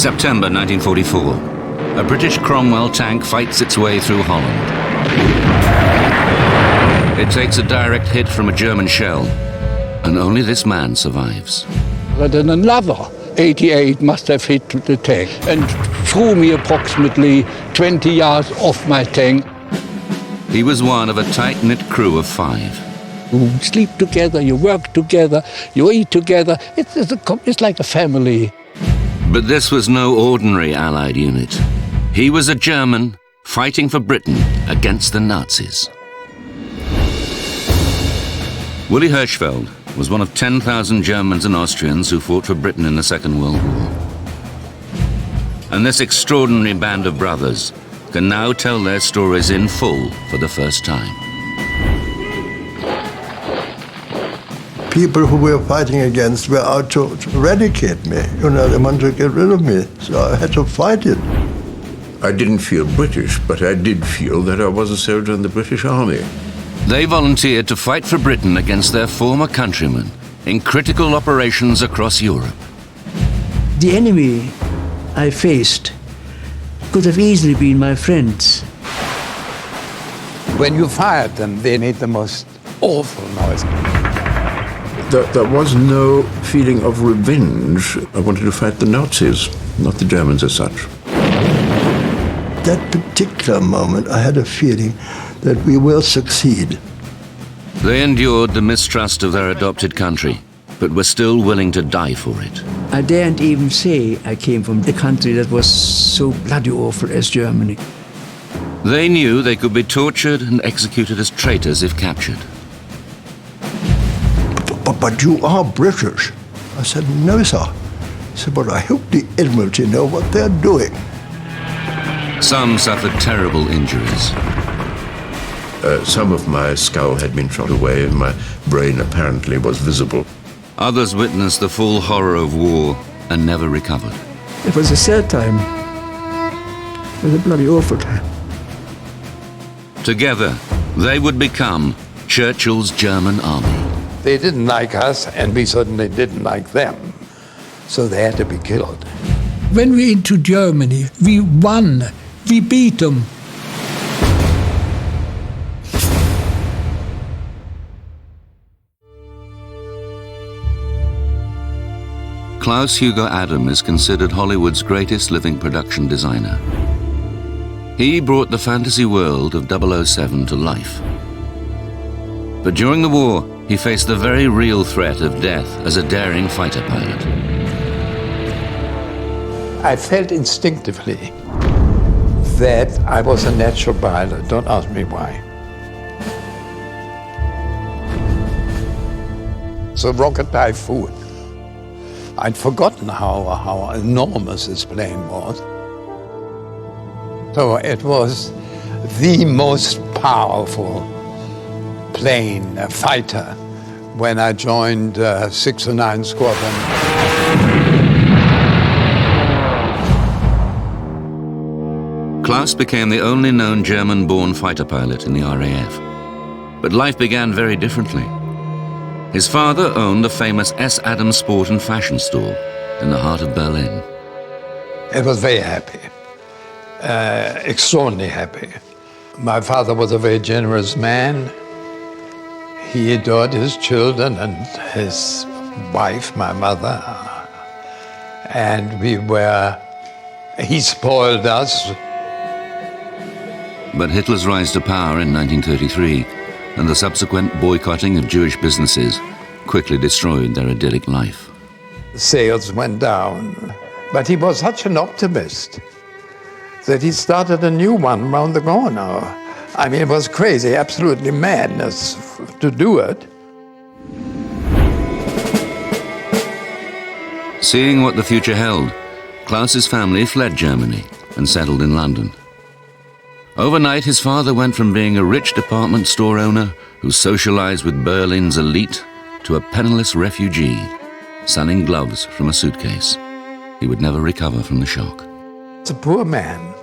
September 1944. A British Cromwell tank fights its way through Holland. It takes a direct hit from a German shell, and only this man survives. Then another 88 must have hit the tank and threw me approximately 20 yards off my tank. He was one of a tight-knit crew of 5. You sleep together, you work together, you eat together. It's like a family. But this was no ordinary Allied unit. He was a German fighting for Britain against the Nazis. Willy Hirschfeld was one of 10,000 Germans and Austrians who fought for Britain in the Second World War. And this extraordinary band of brothers can now tell their stories in full for the first time. People who we were fighting against were out to eradicate me. You know, they wanted to get rid of me, so I had to fight it. I didn't feel British, but I did feel that I was a soldier in the British Army. They volunteered to fight for Britain against their former countrymen in critical operations across Europe. The enemy I faced could have easily been my friends. When you fired them, they made the most awful noise. There was no feeling of revenge. I wanted to fight the Nazis, not the Germans as such. That particular moment, I had a feeling that we will succeed. They endured the mistrust of their adopted country, but were still willing to die for it. I daren't even say I came from a country that was so bloody awful as Germany. They knew they could be tortured and executed as traitors if captured. But you are British. I said, no, sir. He said, but I hope the Admiralty know what they're doing. Some suffered terrible injuries. Some of my skull had been shot away and my brain apparently was visible. Others witnessed the full horror of war and never recovered. It was a sad time. It was a bloody awful time. Together, they would become Churchill's German army. They didn't like us, and we certainly didn't like them. So they had to be killed. When we into Germany, we won. We beat them. Klaus Hugo Adam is considered Hollywood's greatest living production designer. He brought the fantasy world of 007 to life. But during the war, he faced the very real threat of death as a daring fighter pilot. I felt instinctively that I was a natural pilot. Don't ask me why. So rocket Typhoon. I'd forgotten how enormous this plane was. So it was the most powerful plane, a fighter, when I joined 609 Squadron. Klaus became the only known German-born fighter pilot in the RAF. But life began very differently. His father owned the famous S. Adams Sport and Fashion store in the heart of Berlin. I was very happy, extraordinarily happy. My father was a very generous man. He adored his children and his wife, my mother. And he spoiled us. But Hitler's rise to power in 1933 and the subsequent boycotting of Jewish businesses quickly destroyed their idyllic life. Sales went down. But he was such an optimist that he started a new one around the corner. I mean, it was crazy, absolutely madness to do it. Seeing what the future held, Klaus's family fled Germany and settled in London. Overnight, his father went from being a rich department store owner who socialized with Berlin's elite to a penniless refugee, selling gloves from a suitcase. He would never recover from the shock. The poor man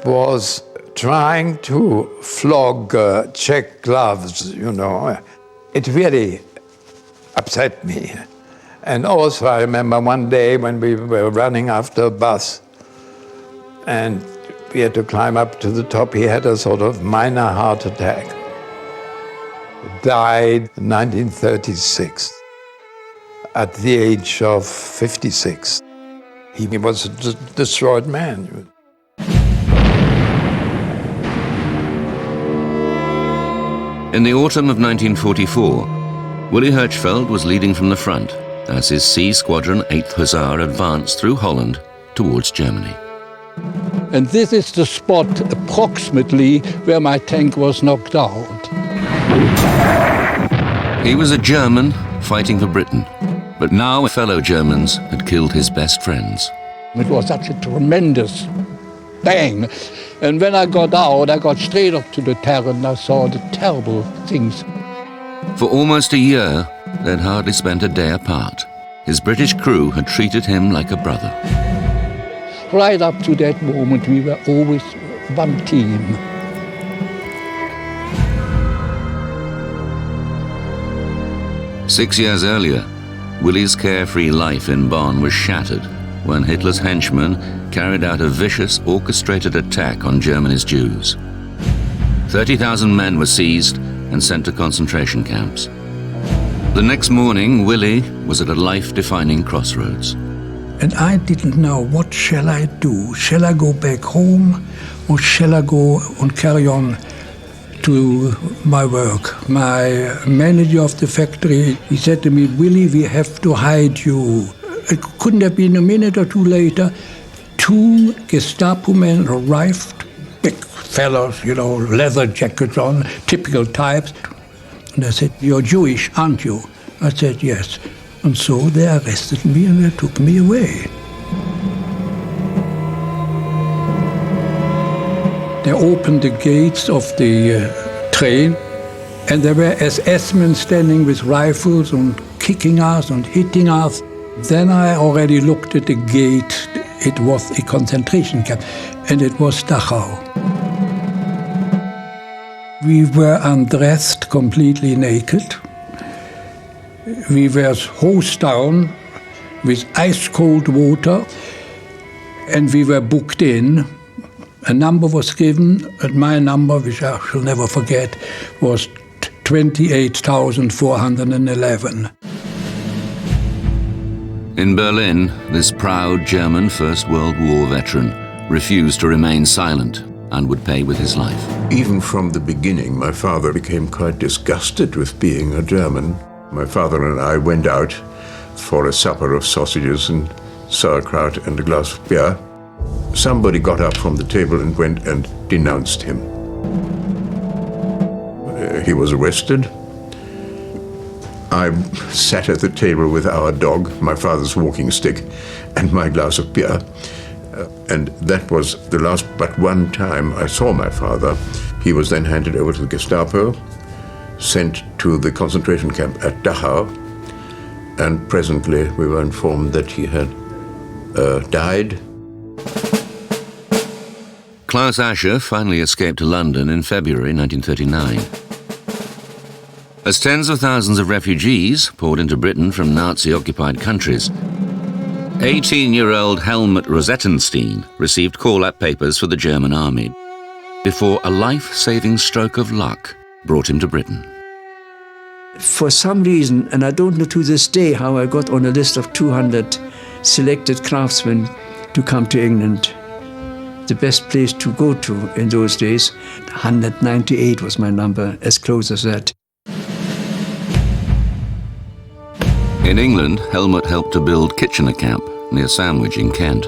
was trying to flog check gloves, you know. It really upset me And also I remember one day when we were running after a bus and we had to climb up to the top. He had a sort of minor heart attack. Died in 1936 at the age of 56. He was a destroyed man. In the autumn of 1944, Willy Hirschfeld was leading from the front as his C Squadron 8th Hussar advanced through Holland towards Germany. And this is the spot approximately where my tank was knocked out. He was a German fighting for Britain, but now fellow Germans had killed his best friends. It was such a tremendous bang. And when I got out, I got straight up to the terrain and I saw the terrible things. For almost a year, they'd hardly spent a day apart. His British crew had treated him like a brother. Right up to that moment, we were always one team. Six years earlier, Willy's carefree life in Bonn was shattered when Hitler's henchmen carried out a vicious, orchestrated attack on Germany's Jews. 30,000 men were seized and sent to concentration camps. The next morning, Willy was at a life-defining crossroads. And I didn't know, what shall I do? Shall I go back home or shall I go and carry on to my work? My manager of the factory, he said to me, Willy, we have to hide you. It couldn't have been a minute or two later, 2 Gestapo men arrived, big fellows, you know, leather jackets on, typical types. And I said, you're Jewish, aren't you? I said, yes. And so they arrested me and they took me away. They opened the gates of the train and there were SS men standing with rifles and kicking us and hitting us. Then I already looked at the gate. It was a concentration camp, and it was Dachau. We were undressed, completely naked. We were hosed down with ice-cold water, and we were booked in. A number was given, and my number, which I shall never forget, was 28,411. In Berlin, this proud German First World War veteran refused to remain silent and would pay with his life. Even from the beginning, my father became quite disgusted with being a German. My father and I went out for a supper of sausages and sauerkraut and a glass of beer. Somebody got up from the table and went and denounced him. He was arrested. I sat at the table with our dog, my father's walking stick, and my glass of beer. And that was the last but one time I saw my father. He was then handed over to the Gestapo, sent to the concentration camp at Dachau, and presently we were informed that he had died. Klaus Ascher finally escaped to London in February 1939. As tens of thousands of refugees poured into Britain from Nazi-occupied countries, 18-year-old Helmut Rosettenstein received call-up papers for the German army before a life-saving stroke of luck brought him to Britain. For some reason, and I don't know to this day how I got on a list of 200 selected craftsmen to come to England. The best place to go to in those days, 198 was my number, as close as that. In England, Helmut helped to build Kitchener Camp near Sandwich in Kent.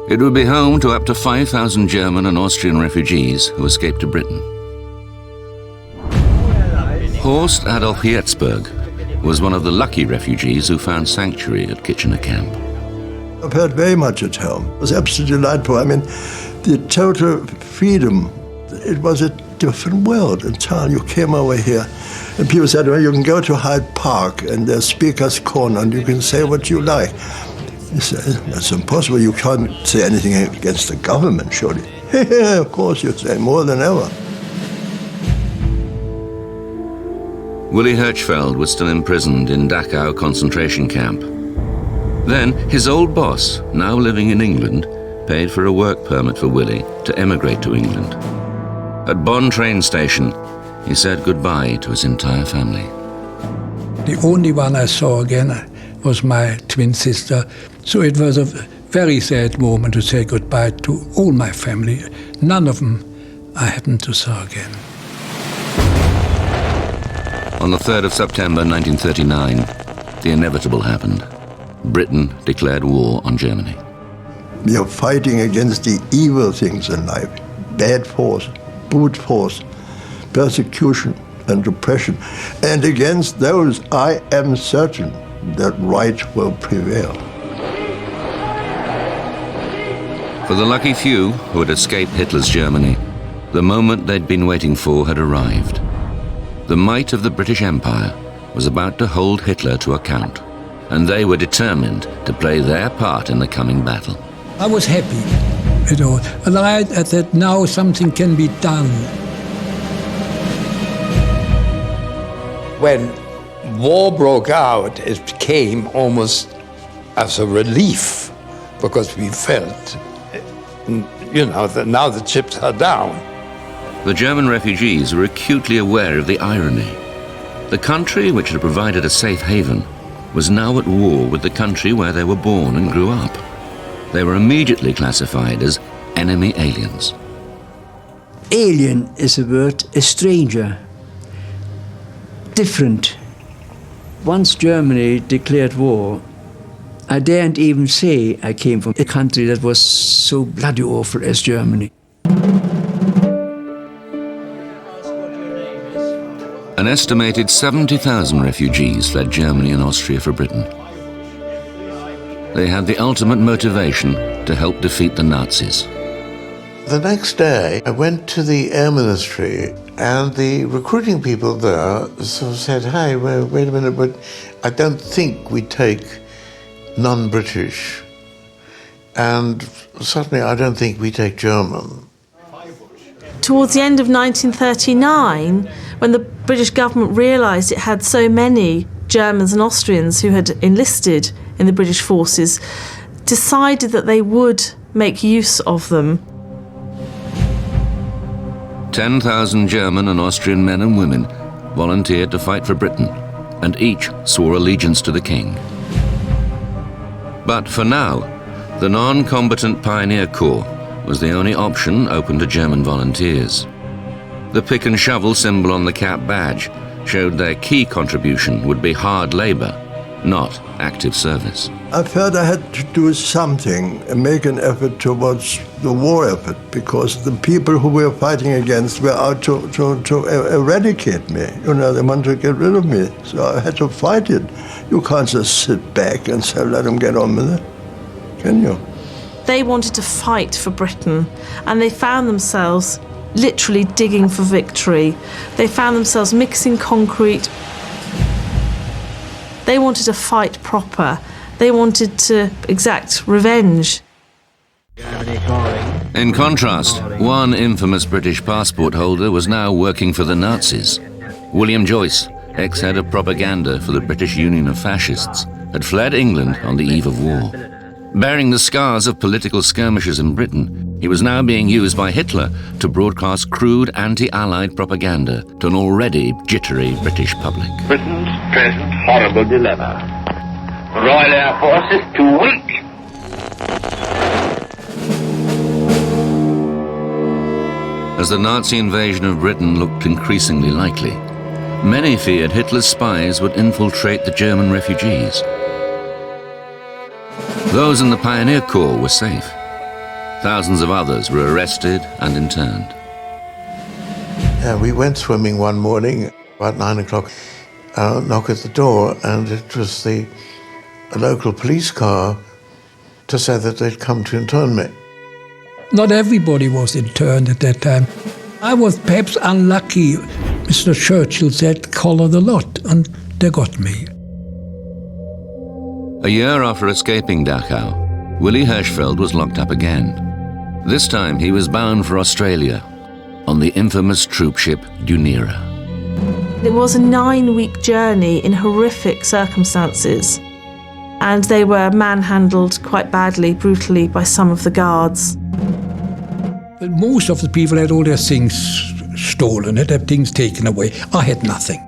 It would be home to up to 5,000 German and Austrian refugees who escaped to Britain. Horst Adolf Herzberg was one of the lucky refugees who found sanctuary at Kitchener Camp. I've heard very much at home. It was absolutely delightful. I mean, the total freedom, it was a different world entirely. You came over here and people said, well, you can go to Hyde Park and there's Speaker's Corner and you can say what you like. You say, that's impossible. You can't say anything against the government, surely. Yeah, of course, you say more than ever. Willy Hirschfeld was still imprisoned in Dachau concentration camp. Then his old boss, now living in England, paid for a work permit for Willy to emigrate to England. At Bonn train station, he said goodbye to his entire family. The only one I saw again was my twin sister. So it was a very sad moment to say goodbye to all my family. None of them I happened to saw again. On the 3rd of September 1939, the inevitable happened. Britain declared war on Germany. We are fighting against the evil things in life. Bad force, brute force, persecution and repression. And against those, I am certain that right will prevail. For the lucky few who had escaped Hitler's Germany, the moment they'd been waiting for had arrived. The might of the British Empire was about to hold Hitler to account, and they were determined to play their part in the coming battle. I was happy, and I thought now something can be done. When war broke out, it came almost as a relief, because we felt, that now the chips are down. The German refugees were acutely aware of the irony. The country which had provided a safe haven was now at war with the country where they were born and grew up. They were immediately classified as enemy aliens. Alien is a word, a stranger, different. Once Germany declared war, I daren't even say I came from a country that was so bloody awful as Germany. An estimated 70,000 refugees fled Germany and Austria for Britain. They had the ultimate motivation to help defeat the Nazis. The next day, I went to the Air Ministry, and the recruiting people there sort of said, "Hey, wait a minute, but I don't think we take non-British, and certainly I don't think we take German." Towards the end of 1939, when the British government realised it had so many Germans and Austrians who had enlisted in the British forces, decided that they would make use of them. 10,000 German and Austrian men and women volunteered to fight for Britain, and each swore allegiance to the King. But for now, the non-combatant Pioneer Corps was the only option open to German volunteers. The pick and shovel symbol on the cap badge showed their key contribution would be hard labour, not active service. I felt I had to do something and make an effort towards the war effort, because the people who we were fighting against were out to eradicate me. They wanted to get rid of me, so I had to fight it. You can't just sit back and say, let them get on with it, can you? They wanted to fight for Britain, and they found themselves literally digging for victory. They found themselves mixing concrete. They wanted to fight proper. They wanted to exact revenge. In contrast, one infamous British passport holder was now working for the Nazis. William Joyce, ex-head of propaganda for the British Union of Fascists, had fled England on the eve of war. Bearing the scars of political skirmishes in Britain, he was now being used by Hitler to broadcast crude anti-Allied propaganda to an already jittery British public. Britain's present horrible dilemma. The Royal Air Force is too weak. As the Nazi invasion of Britain looked increasingly likely, many feared Hitler's spies would infiltrate the German refugees. Those in the Pioneer Corps were safe. Thousands of others were arrested and interned. We went swimming one morning, about 9 o'clock, knock at the door, and it was a local police car to say that they'd come to intern me. Not everybody was interned at that time. I was perhaps unlucky. Mr. Churchill said, collar the lot, and they got me. A year after escaping Dachau, Willy Hirschfeld was locked up again. This time he was bound for Australia on the infamous troop ship Dunera. It was a 9-week journey in horrific circumstances, and they were manhandled quite badly, brutally, by some of the guards. But most of the people had all their things stolen, had their things taken away. I had nothing.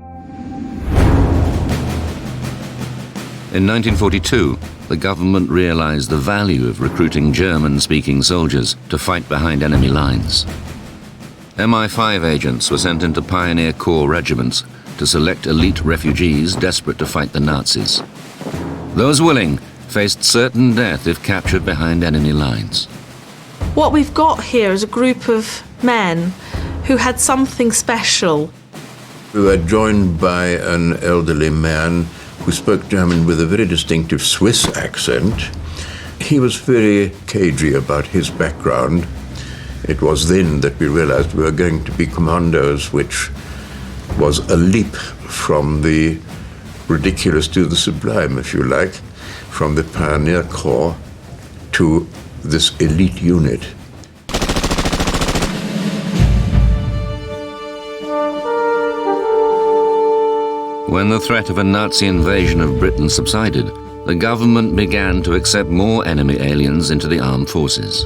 In 1942, the government realized the value of recruiting German-speaking soldiers to fight behind enemy lines. MI5 agents were sent into Pioneer Corps regiments to select elite refugees desperate to fight the Nazis. Those willing faced certain death if captured behind enemy lines. What we've got here is a group of men who had something special. We were joined by an elderly man who spoke German with a very distinctive Swiss accent. He was very cagey about his background. It was then that we realized we were going to be commandos, which was a leap from the ridiculous to the sublime, if you like, from the Pioneer Corps to this elite unit. When the threat of a Nazi invasion of Britain subsided, the government began to accept more enemy aliens into the armed forces.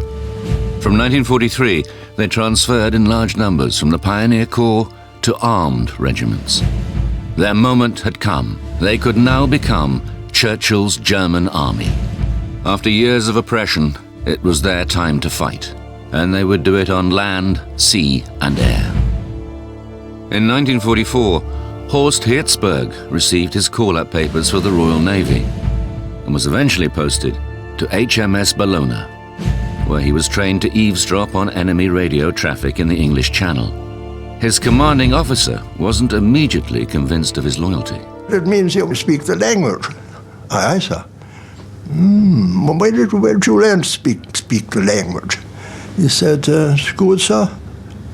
From 1943, they transferred in large numbers from the Pioneer Corps to armed regiments. Their moment had come. They could now become Churchill's German army. After years of oppression, it was their time to fight, and they would do it on land, sea, and air. In 1944, Horst Herzberg received his call-up papers for the Royal Navy and was eventually posted to HMS Bellona, where he was trained to eavesdrop on enemy radio traffic in the English Channel. His commanding officer wasn't immediately convinced of his loyalty. It means you speak the language. Aye, sir. Where did you learn to speak the language? He said, school, sir.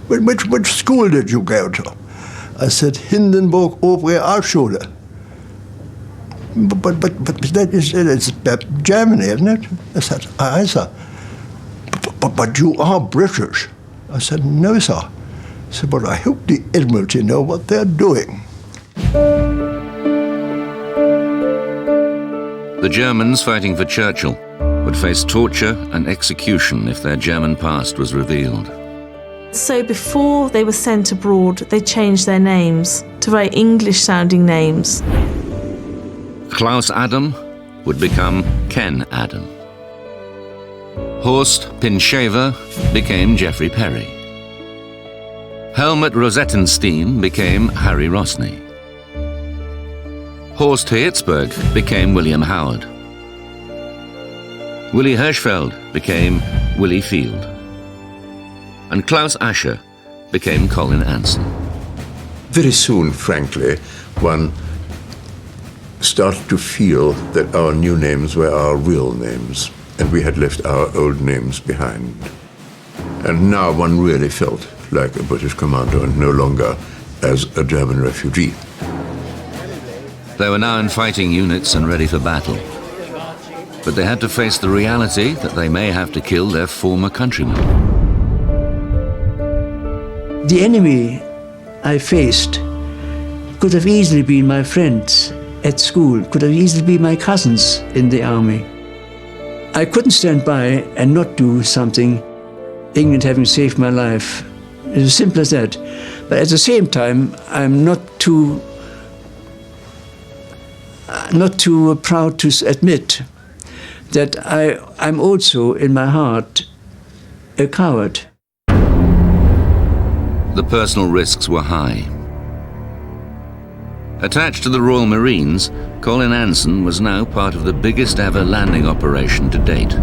Which school did you go to? I said, Hindenburg Oberrealschule. But that is it's Germany, isn't it? I said, aye, sir. But you are British. I said, no, sir. I said, but I hope the Admiralty know what they're doing. The Germans fighting for Churchill would face torture and execution if their German past was revealed. So before they were sent abroad, they changed their names to very English-sounding names. Klaus Adam would become Ken Adam. Horst Pinshaver became Geoffrey Perry. Helmut Rosettenstein became Harry Rosny. Horst Herzberg became William Howard. Willy Hirschfeld became Willy Field. And Klaus Ascher became Colin Anson. Very soon, frankly, one started to feel that our new names were our real names, and we had left our old names behind. And now one really felt like a British commando and no longer as a German refugee. They were now in fighting units and ready for battle. But they had to face the reality that they may have to kill their former countrymen. The enemy I faced could have easily been my friends at school, could have easily been my cousins in the army. I couldn't stand by and not do something, England having saved my life. It's as simple as that. But at the same time, I'm not too proud to admit that I'm also, in my heart, a coward. The personal risks were high. Attached to the Royal Marines, Colin Anson was now part of the biggest ever landing operation to date,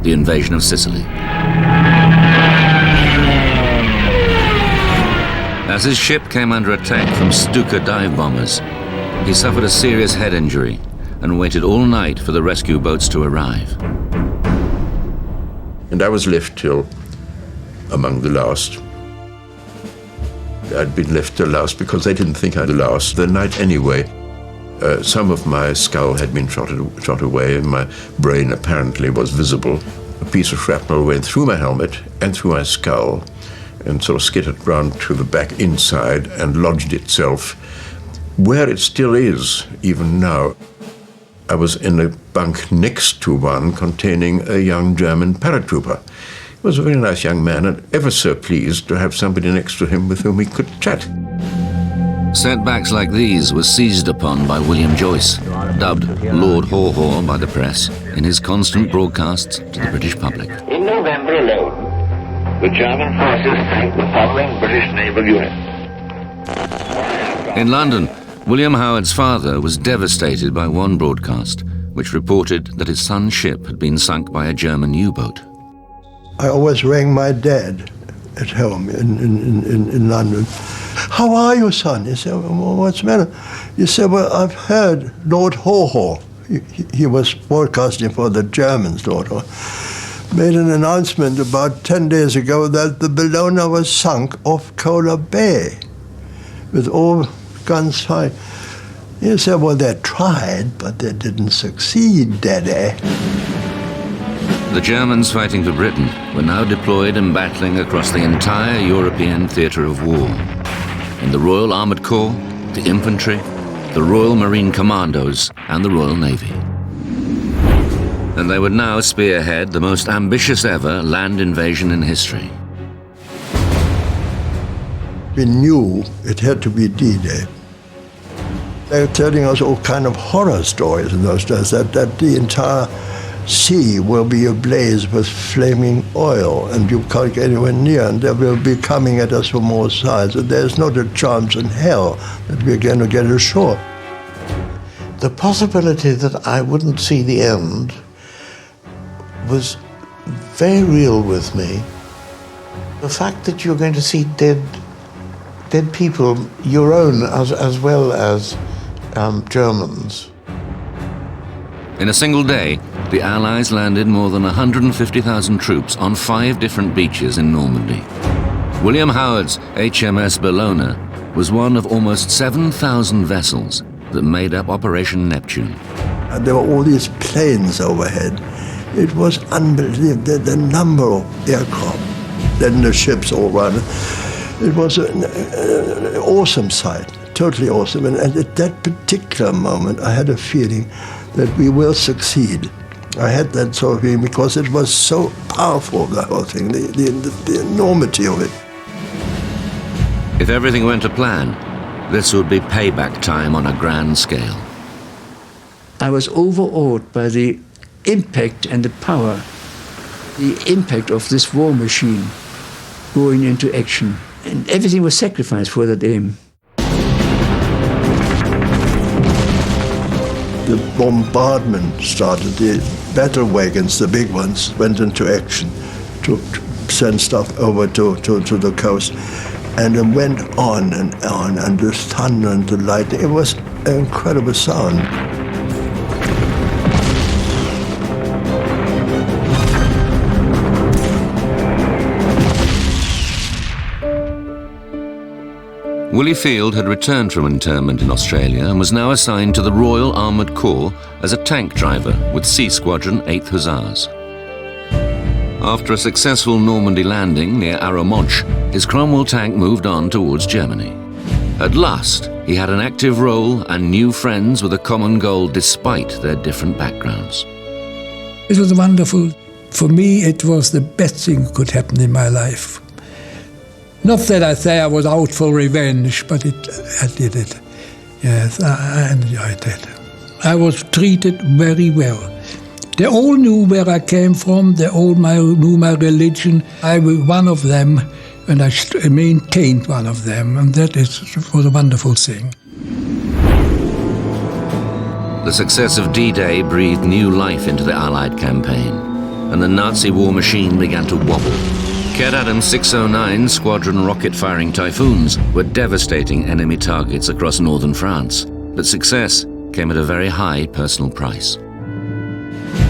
the invasion of Sicily. As his ship came under attack from Stuka dive bombers, he suffered a serious head injury and waited all night for the rescue boats to arrive. And I was left till among the last. I'd been left till last because they didn't think I'd last the night anyway. Some of my skull had been shot away and my brain apparently was visible. A piece of shrapnel went through my helmet and through my skull and sort of skittered round to the back inside and lodged itself where it still is, even now. I was in a bunk next to one containing a young German paratrooper. He was a very nice young man and ever so pleased to have somebody next to him with whom he could chat. Setbacks like these were seized upon by William Joyce, dubbed Lord Haw Haw by the press, in his constant broadcasts to the British public. In November alone, the German forces sank the following British naval units. In London, William Howard's father was devastated by one broadcast, which reported that his son's ship had been sunk by a German U-boat. I always rang my dad at home in London. "How are you, son?" He said, "Well, what's the matter?" He said, "Well, I've heard Lord Haw Haw," he was broadcasting for the Germans, Lord Haw, made an announcement about 10 days ago that the Bellona was sunk off Kola Bay with all guns fired. He said, "Well, they tried, but they didn't succeed, Daddy." The Germans fighting for Britain were now deployed and battling across the entire European theatre of war. In the Royal Armoured Corps, the Infantry, the Royal Marine Commandos, and the Royal Navy. And they would now spearhead the most ambitious ever land invasion in history. We knew it had to be D-Day. They were telling us all kind of horror stories in those days, that the entire sea will be ablaze with flaming oil and you can't get anywhere near, and they will be coming at us from all sides, and there's not a chance in hell that we're going to get ashore. The possibility that I wouldn't see the end was very real with me. The fact that you're going to see dead people, your own as well as Germans. In a single day, the Allies landed more than 150,000 troops on 5 different beaches in Normandy. William Howard's HMS Bellona was one of almost 7,000 vessels that made up Operation Neptune. And there were all these planes overhead. It was unbelievable, the number of aircraft. Then the ships all ran. It was an awesome sight, totally awesome. And at that particular moment, I had a feeling that we will succeed. I had that sort of feeling because it was so powerful, the whole thing, the enormity of it. If everything went to plan, this would be payback time on a grand scale. I was overawed by the impact and the power, the impact of this war machine going into action. And everything was sacrificed for that aim. The bombardment started. The battle wagons, the big ones, went into action to send stuff over to the coast. And it went on, and the thunder and the lightning. It was an incredible sound. Willie Field had returned from internment in Australia and was now assigned to the Royal Armoured Corps as a tank driver with C Squadron 8th Hussars. After a successful Normandy landing near Arromanches, his Cromwell tank moved on towards Germany. At last, he had an active role and new friends with a common goal despite their different backgrounds. It was wonderful. For me, it was the best thing that could happen in my life. Not that I say I was out for revenge, but I did it. Yes, I enjoyed it. I was treated very well. They all knew where I came from. They all knew my religion. I was one of them, and I maintained one of them, and that was a wonderful thing. The success of D-Day breathed new life into the Allied campaign, and the Nazi war machine began to wobble. Cat Adams 609 squadron rocket-firing Typhoons were devastating enemy targets across northern France, but success came at a very high personal price.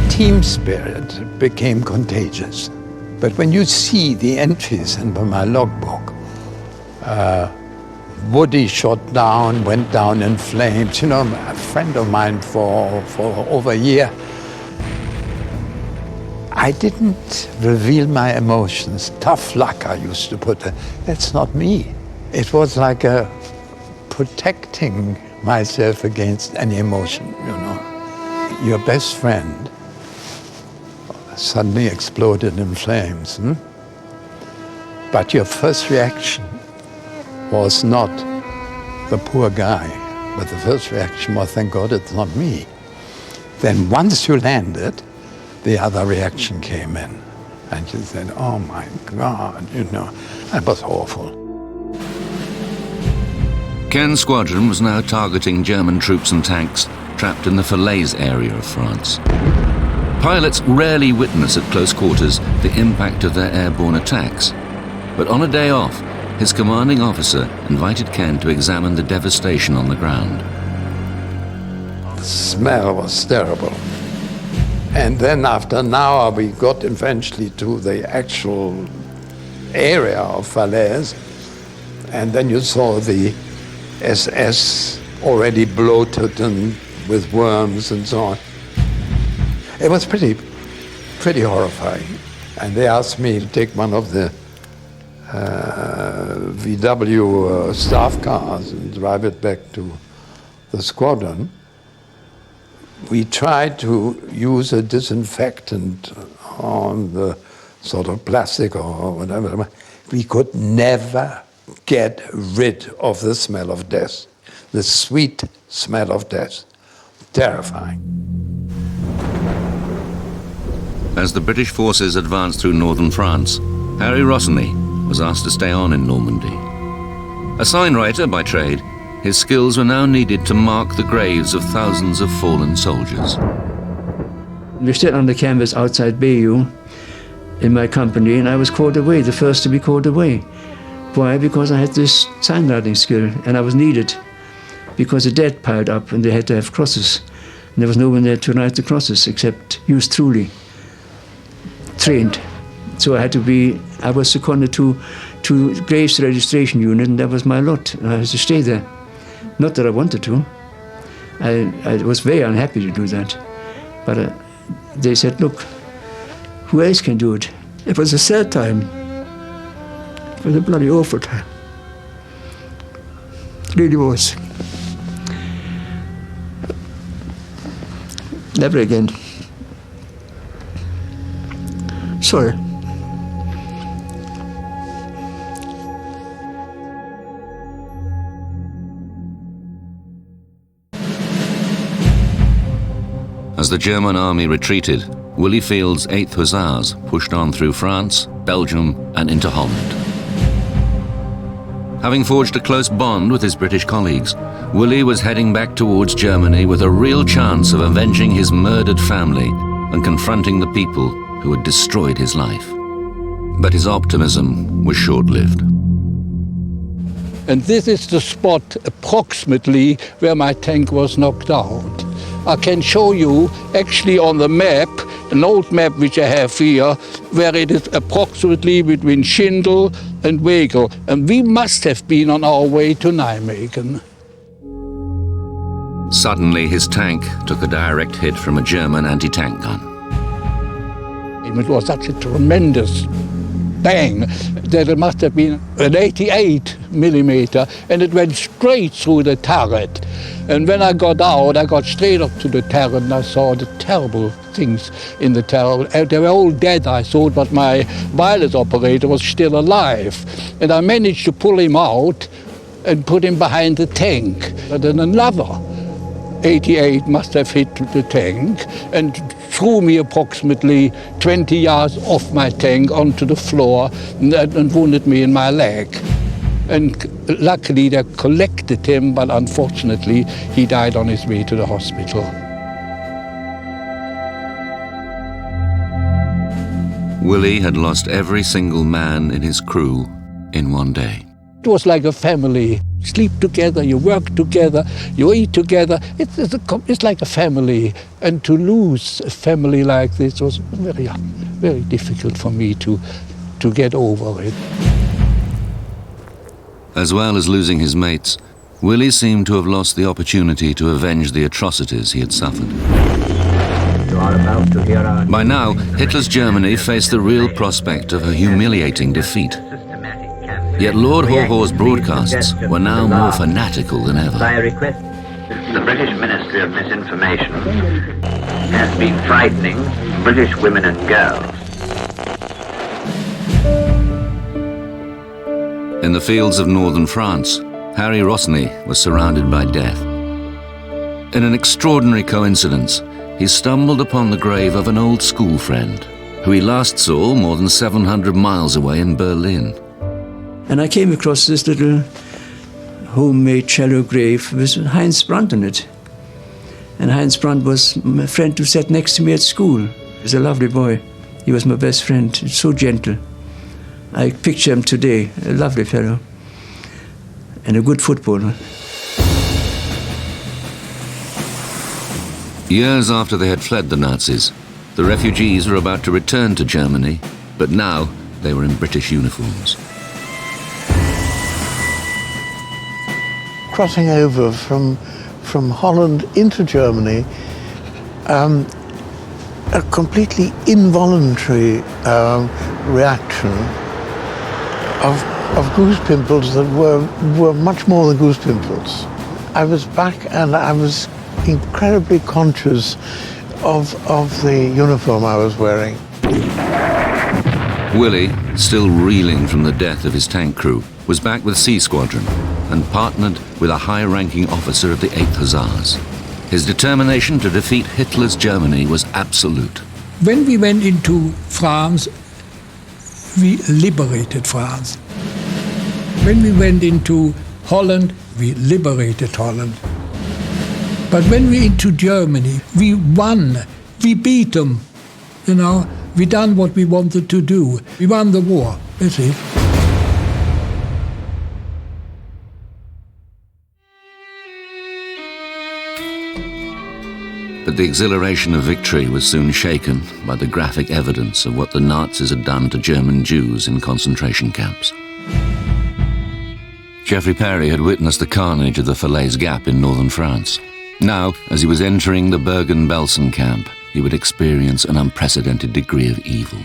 Team spirit became contagious. But when you see the entries in my logbook, Woody shot down, went down in flames. You know, a friend of mine for over a year, I didn't reveal my emotions. Tough luck, I used to put it. That's not me. It was like a protecting myself against any emotion, you know. Your best friend suddenly exploded in flames. But your first reaction was not the poor guy, but the first reaction was, thank God it's not me. Then once you landed, the other reaction came in. And you said, oh my God, you know, that was awful. Ken's squadron was now targeting German troops and tanks trapped in the Falaise area of France. Pilots rarely witness at close quarters the impact of their airborne attacks. But on a day off, his commanding officer invited Ken to examine the devastation on the ground. The smell was terrible. And then after an hour, we got eventually to the actual area of Falaise. And then you saw the SS already bloated and with worms and so on. It was pretty horrifying. And they asked me to take one of the VW staff cars and drive it back to the squadron. We tried to use a disinfectant on the sort of plastic or whatever. We could never get rid of the smell of death, the sweet smell of death. Terrifying. As the British forces advanced through northern France, Harry Rossini was asked to stay on in Normandy. A signwriter by trade, his skills were now needed to mark the graves of thousands of fallen soldiers. We stood on the canvas outside Bayeux in my company, and I was called away, the first to be called away. Why? Because I had this signwriting skill, and I was needed, because the dead piled up and they had to have crosses. And there was no one there to write the crosses except yours truly, trained. So I was seconded to Graves Registration Unit, and that was my lot. I had to stay there. Not that I wanted to. I was very unhappy to do that. But they said, look, who else can do it? It was a sad time. It was a bloody awful time. It really was. Never again. Sorry. As the German army retreated, Willie Field's 8th Hussars pushed on through France, Belgium, and into Holland. Having forged a close bond with his British colleagues, Willie was heading back towards Germany with a real chance of avenging his murdered family and confronting the people who had destroyed his life. But his optimism was short-lived. And this is the spot approximately where my tank was knocked out. I can show you actually on the map, an old map which I have here, where it is approximately between Schindel and Wegel. And we must have been on our way to Nijmegen. Suddenly, his tank took a direct hit from a German anti-tank gun. It was such a tremendous bang that it must have been an 88 millimeter, and it went straight through the turret. And when I got out, I got straight up to the turret and I saw the terrible things in the turret. They were all dead, I thought, but my wireless operator was still alive. And I managed to pull him out and put him behind the tank. But then another 88 must have hit the tank and threw me approximately 20 yards off my tank onto the floor and wounded me in my leg. And luckily they collected him, but unfortunately he died on his way to the hospital. Willie had lost every single man in his crew in one day. It was like a family. Sleep together, you work together, you eat together. It's like a family. And to lose a family like this was very, very difficult for me to get over it. As well as losing his mates, Willie seemed to have lost the opportunity to avenge the atrocities he had suffered. You are are about to hear our... By now, Hitler's Germany faced the real prospect of a humiliating defeat. Yet Lord Haw Haw's broadcasts were now more fanatical than ever. The British Ministry of Misinformation has been frightening British women and girls. In the fields of northern France, Harry Rosny was surrounded by death. In an extraordinary coincidence, he stumbled upon the grave of an old school friend, who he last saw more than 700 miles away in Berlin. And I came across this little homemade shallow grave with Heinz Brandt on it. And Heinz Brandt was my friend who sat next to me at school. He was a lovely boy. He was my best friend, so gentle. I picture him today, a lovely fellow, and a good footballer. Years after they had fled the Nazis, the refugees were about to return to Germany, but now they were in British uniforms. Crossing over from Holland into Germany, a completely involuntary reaction of goose pimples that were much more than goose pimples. I was back and I was incredibly conscious of the uniform I was wearing. Willie, still reeling from the death of his tank crew, was back with C Squadron and partnered with a high-ranking officer of the 8th Hussars. His determination to defeat Hitler's Germany was absolute. When we went into France, we liberated France. When we went into Holland, we liberated Holland. But when we into Germany, we won. We beat them. You know, we done what we wanted to do. We won the war. That's it. But the exhilaration of victory was soon shaken by the graphic evidence of what the Nazis had done to German Jews in concentration camps. Geoffrey Perry had witnessed the carnage of the Falaise Gap in northern France. Now, as he was entering the Bergen-Belsen camp, he would experience an unprecedented degree of evil.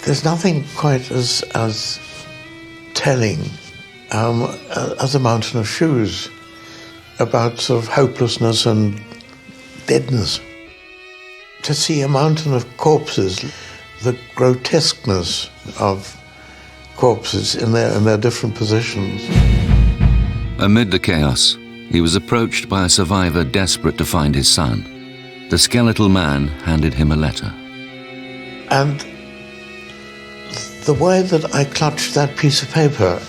There's nothing quite as telling as a mountain of shoes about sort of hopelessness and deadness. To see a mountain of corpses, the grotesqueness of corpses in their different positions. Amid the chaos, he was approached by a survivor desperate to find his son. The skeletal man handed him a letter. And the way that I clutched that piece of paper,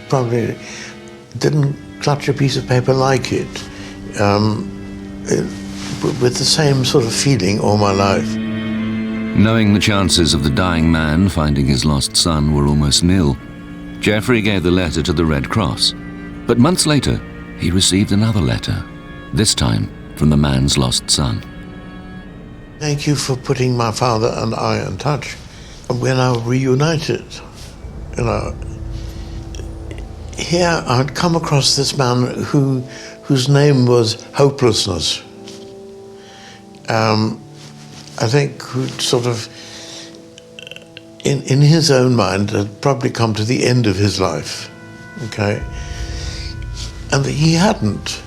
probably didn't clutch a piece of paper like it. With the same sort of feeling all my life. Knowing the chances of the dying man finding his lost son were almost nil, Geoffrey gave the letter to the Red Cross. But months later, he received another letter, this time from the man's lost son. Thank you for putting my father and I in touch. We're now reunited. You know, here I'd come across this man whose name was Hopelessness. I think who sort of, in his own mind, had probably come to the end of his life, okay? And he hadn't,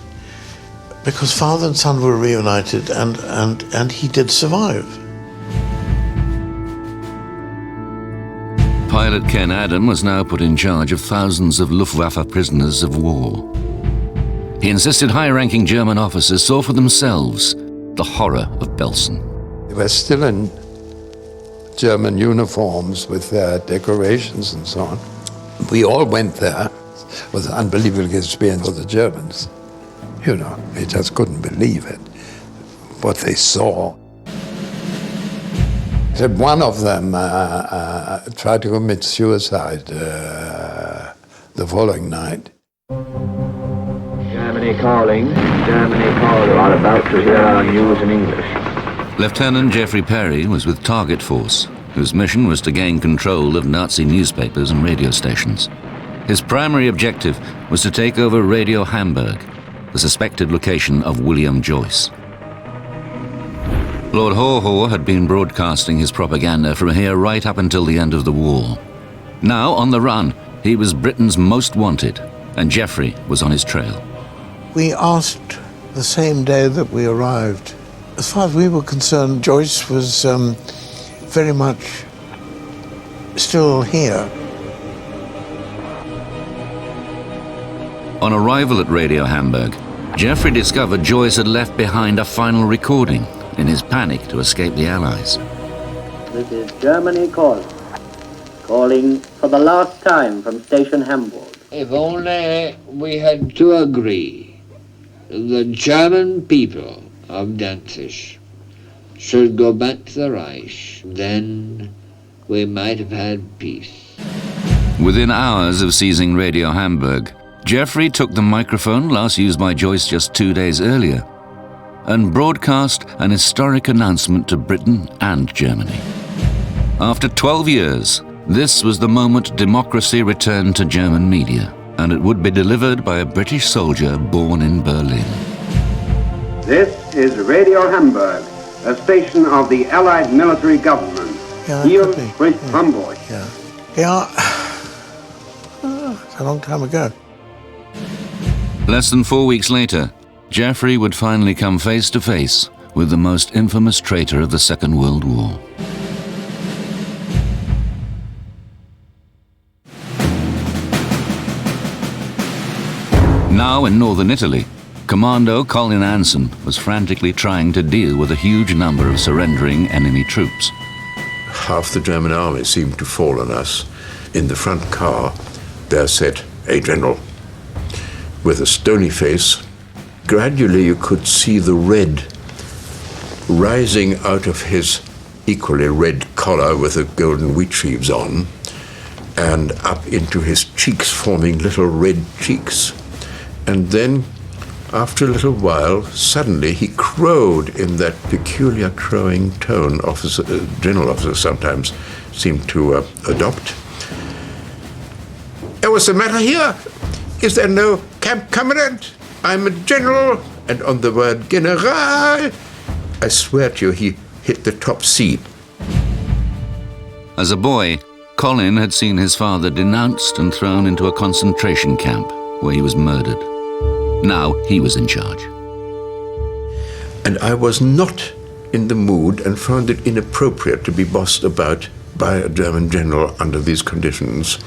because father and son were reunited, and he did survive. Pilot Ken Adam was now put in charge of thousands of Luftwaffe prisoners of war. He insisted high-ranking German officers saw for themselves the horror of Belsen. They were still in German uniforms with their decorations and so on. We all went there. It was an unbelievable experience for the Germans. You know, they just couldn't believe it, what they saw. One of them tried to commit suicide the following night. Germany calling, Germany calling. You are about to hear our news in English. Lieutenant Geoffrey Perry was with Target Force, whose mission was to gain control of Nazi newspapers and radio stations. His primary objective was to take over Radio Hamburg, the suspected location of William Joyce. Lord Haw Haw had been broadcasting his propaganda from here right up until the end of the war. Now, on the run, he was Britain's most wanted, and Geoffrey was on his trail. We asked the same day that we arrived. As far as we were concerned, Joyce was very much still here. On arrival at Radio Hamburg, Geoffrey discovered Joyce had left behind a final recording in his panic to escape the Allies. This is Germany calling for the last time from Station Hamburg. If only we had to agree, the German people of Danzig should go back to the Reich, then we might have had peace. Within hours of seizing Radio Hamburg, Geoffrey took the microphone last used by Joyce just 2 days earlier and broadcast an historic announcement to Britain and Germany. After 12 years, this was the moment democracy returned to German media, and it would be delivered by a British soldier born in Berlin. This is Radio Hamburg, a station of the Allied military government. Hier spricht Hamburg. Yeah. It's a long time ago. Less than 4 weeks later, Geoffrey would finally come face to face with the most infamous traitor of the Second World War. Now in northern Italy, Commando Colin Anson was frantically trying to deal with a huge number of surrendering enemy troops. Half the German army seemed to fall on us. In the front car, there sat a general with a stony face. Gradually you could see the red rising out of his equally red collar with the golden wheat sheaves on, and up into his cheeks, forming little red cheeks. And then, after a little while, suddenly he crowed in that peculiar crowing tone general officers sometimes seem to adopt. What's the matter here? Is there no camp commandant? I'm a general. And on the word general, I swear to you, he hit the top C. As a boy, Colin had seen his father denounced and thrown into a concentration camp where he was murdered. Now he was in charge. And I was not in the mood and found it inappropriate to be bossed about by a German general under these conditions.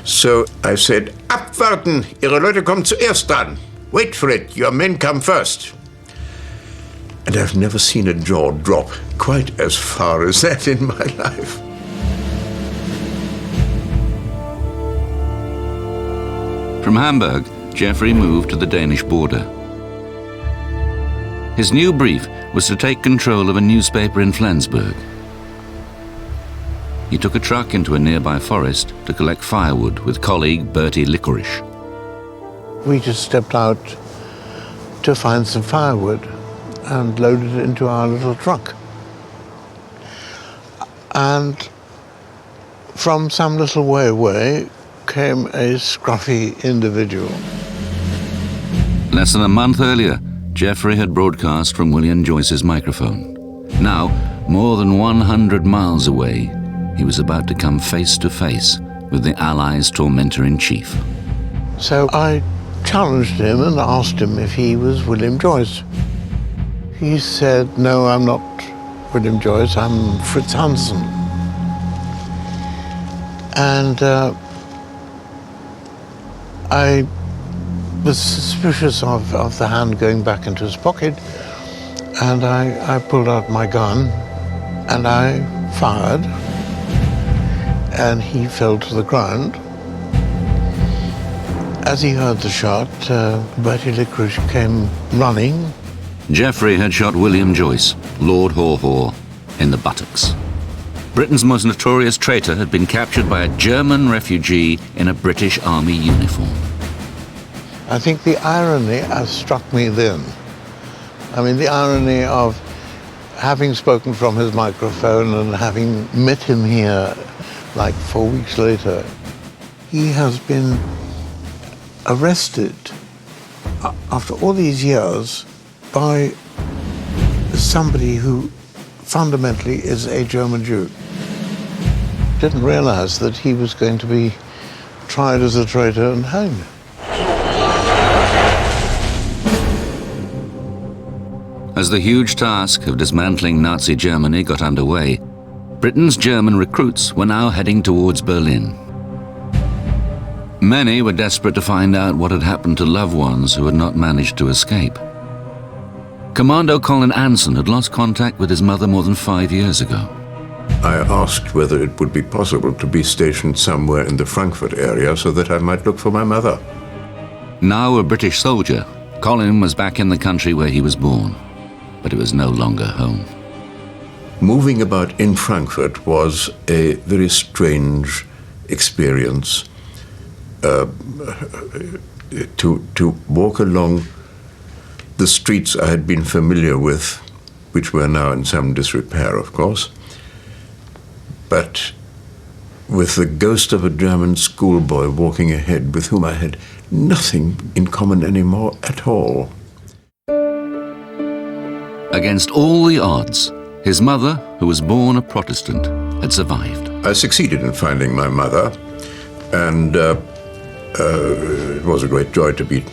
So I said, abwarten, Ihre Leute kommen zuerst dran. Wait for it, your men come first. And I've never seen a jaw drop quite as far as that in my life. From Hamburg, Geoffrey moved to the Danish border. His new brief was to take control of a newspaper in Flensburg. He took a truck into a nearby forest to collect firewood with colleague Bertie Licorice. We just stepped out to find some firewood and loaded it into our little truck. And from some little way away came a scruffy individual. Less than a month earlier, Geoffrey had broadcast from William Joyce's microphone. Now, more than 100 miles away, he was about to come face to face with the Allies' tormentor-in-chief. So I challenged him and asked him if he was William Joyce. He said, no, I'm not William Joyce, I'm Fritz Hansen. And I was suspicious of the hand going back into his pocket, and I pulled out my gun and I fired, and he fell to the ground. As he heard the shot, Bertie Licorice came running. Geoffrey had shot William Joyce, Lord Haw Haw, in the buttocks. Britain's most notorious traitor had been captured by a German refugee in a British Army uniform. I think the irony struck me then. I mean, the irony of having spoken from his microphone and having met him here like 4 weeks later. He has been arrested after all these years by somebody who fundamentally is a German Jew. Didn't realize that he was going to be tried as a traitor and hanged. As the huge task of dismantling Nazi Germany got underway, Britain's German recruits were now heading towards Berlin. Many were desperate to find out what had happened to loved ones who had not managed to escape. Commando Colin Anson had lost contact with his mother more than 5 years ago. I asked whether it would be possible to be stationed somewhere in the Frankfurt area so that I might look for my mother. Now a British soldier, Colin was back in the country where he was born, but it was no longer home. Moving about in Frankfurt was a very strange experience. To walk along the streets I had been familiar with, which were now in some disrepair, of course, but with the ghost of a German schoolboy walking ahead with whom I had nothing in common anymore at all. Against all the odds, his mother, who was born a Protestant, had survived. I succeeded in finding my mother, and it was a great joy to be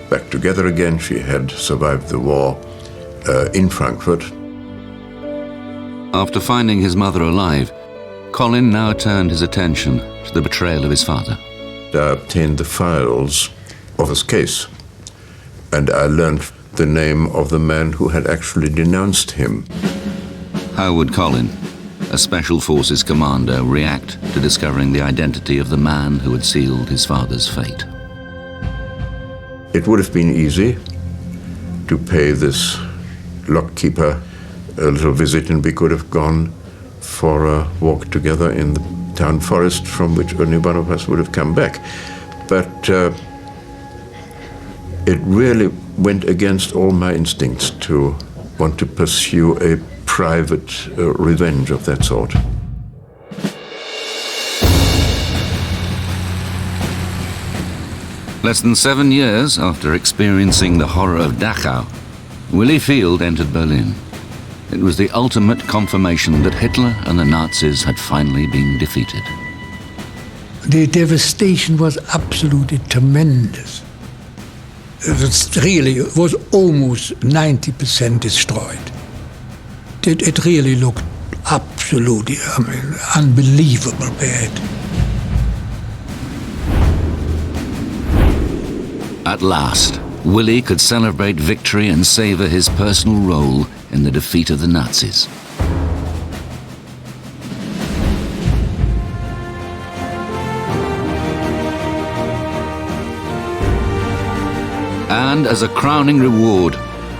back together again. She had survived the war in Frankfurt. After finding his mother alive, Colin now turned his attention to the betrayal of his father. I obtained the files of his case, and I learned the name of the man who had actually denounced him. How would Colin, a Special Forces commander, react to discovering the identity of the man who had sealed his father's fate? It would have been easy to pay this lockkeeper a little visit, and we could have gone for a walk together in the town forest from which only one of us would have come back. But it really went against all my instincts to want to pursue a private revenge of that sort. Less than 7 years after experiencing the horror of Dachau, Willy Field entered Berlin. It was the ultimate confirmation that Hitler and the Nazis had finally been defeated. The devastation was absolutely tremendous. It was almost 90% destroyed. It really looked absolutely, unbelievable bad. At last, Willy could celebrate victory and savor his personal role in the defeat of the Nazis. And as a crowning reward,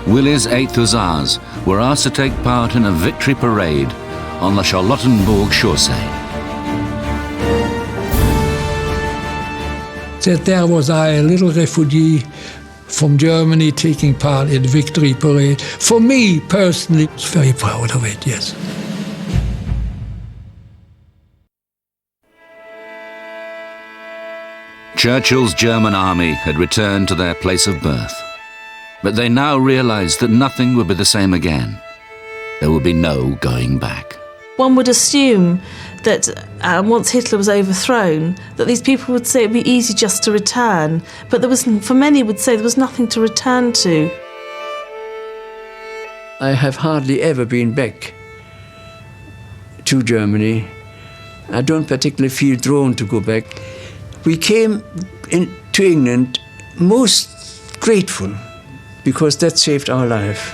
Willy's 8th Hussars were asked to take part in a victory parade on the Charlottenburg Chaussee. That there was I, a little refugee from Germany, taking part in the victory parade. For me, personally, I was very proud of it, yes. Churchill's German army had returned to their place of birth, but they now realized that nothing would be the same again. There would be no going back. One would assume that once Hitler was overthrown, that these people would say it would be easy just to return, but for many would say there was nothing to return to. I have hardly ever been back to Germany. I don't particularly feel drawn to go back. We came to England most grateful, because that saved our life.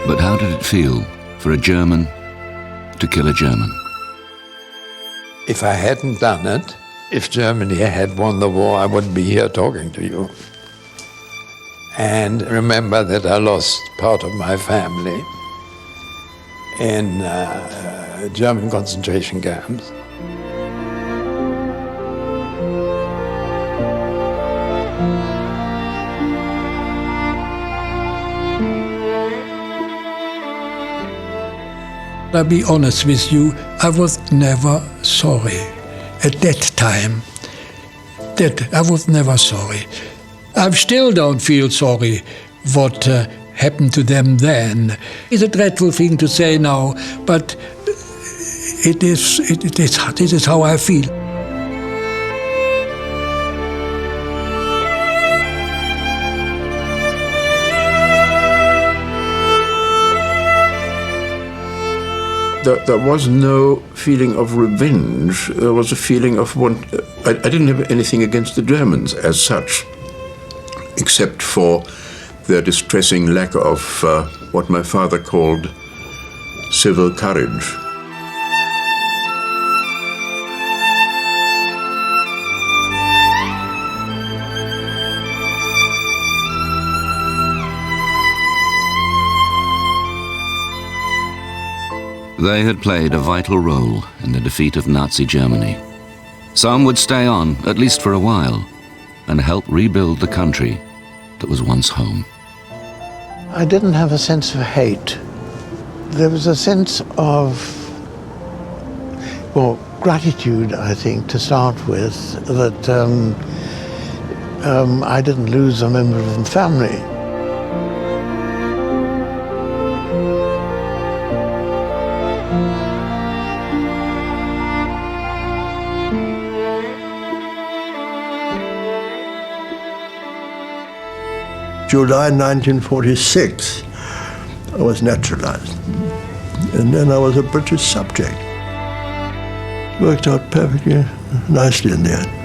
But how did it feel for a German to kill a German? If I hadn't done it, if Germany had won the war, I wouldn't be here talking to you. And remember that I lost part of my family in German concentration camps. I'll be honest with you, I was never sorry. at that time, that I was never sorry. I still don't feel sorry what happened to them then. It's a dreadful thing to say now, but this is how I feel. There was no feeling of revenge. There was a feeling of I didn't have anything against the Germans as such, except for their distressing lack of what my father called civil courage. They had played a vital role in the defeat of Nazi Germany. Some would stay on, at least for a while, and help rebuild the country that was once home. I didn't have a sense of hate. There was a sense of, well, gratitude, I think, to start with, that I didn't lose a member of the family. July 1946, I was naturalized. And then I was a British subject. Worked out perfectly nicely in the end.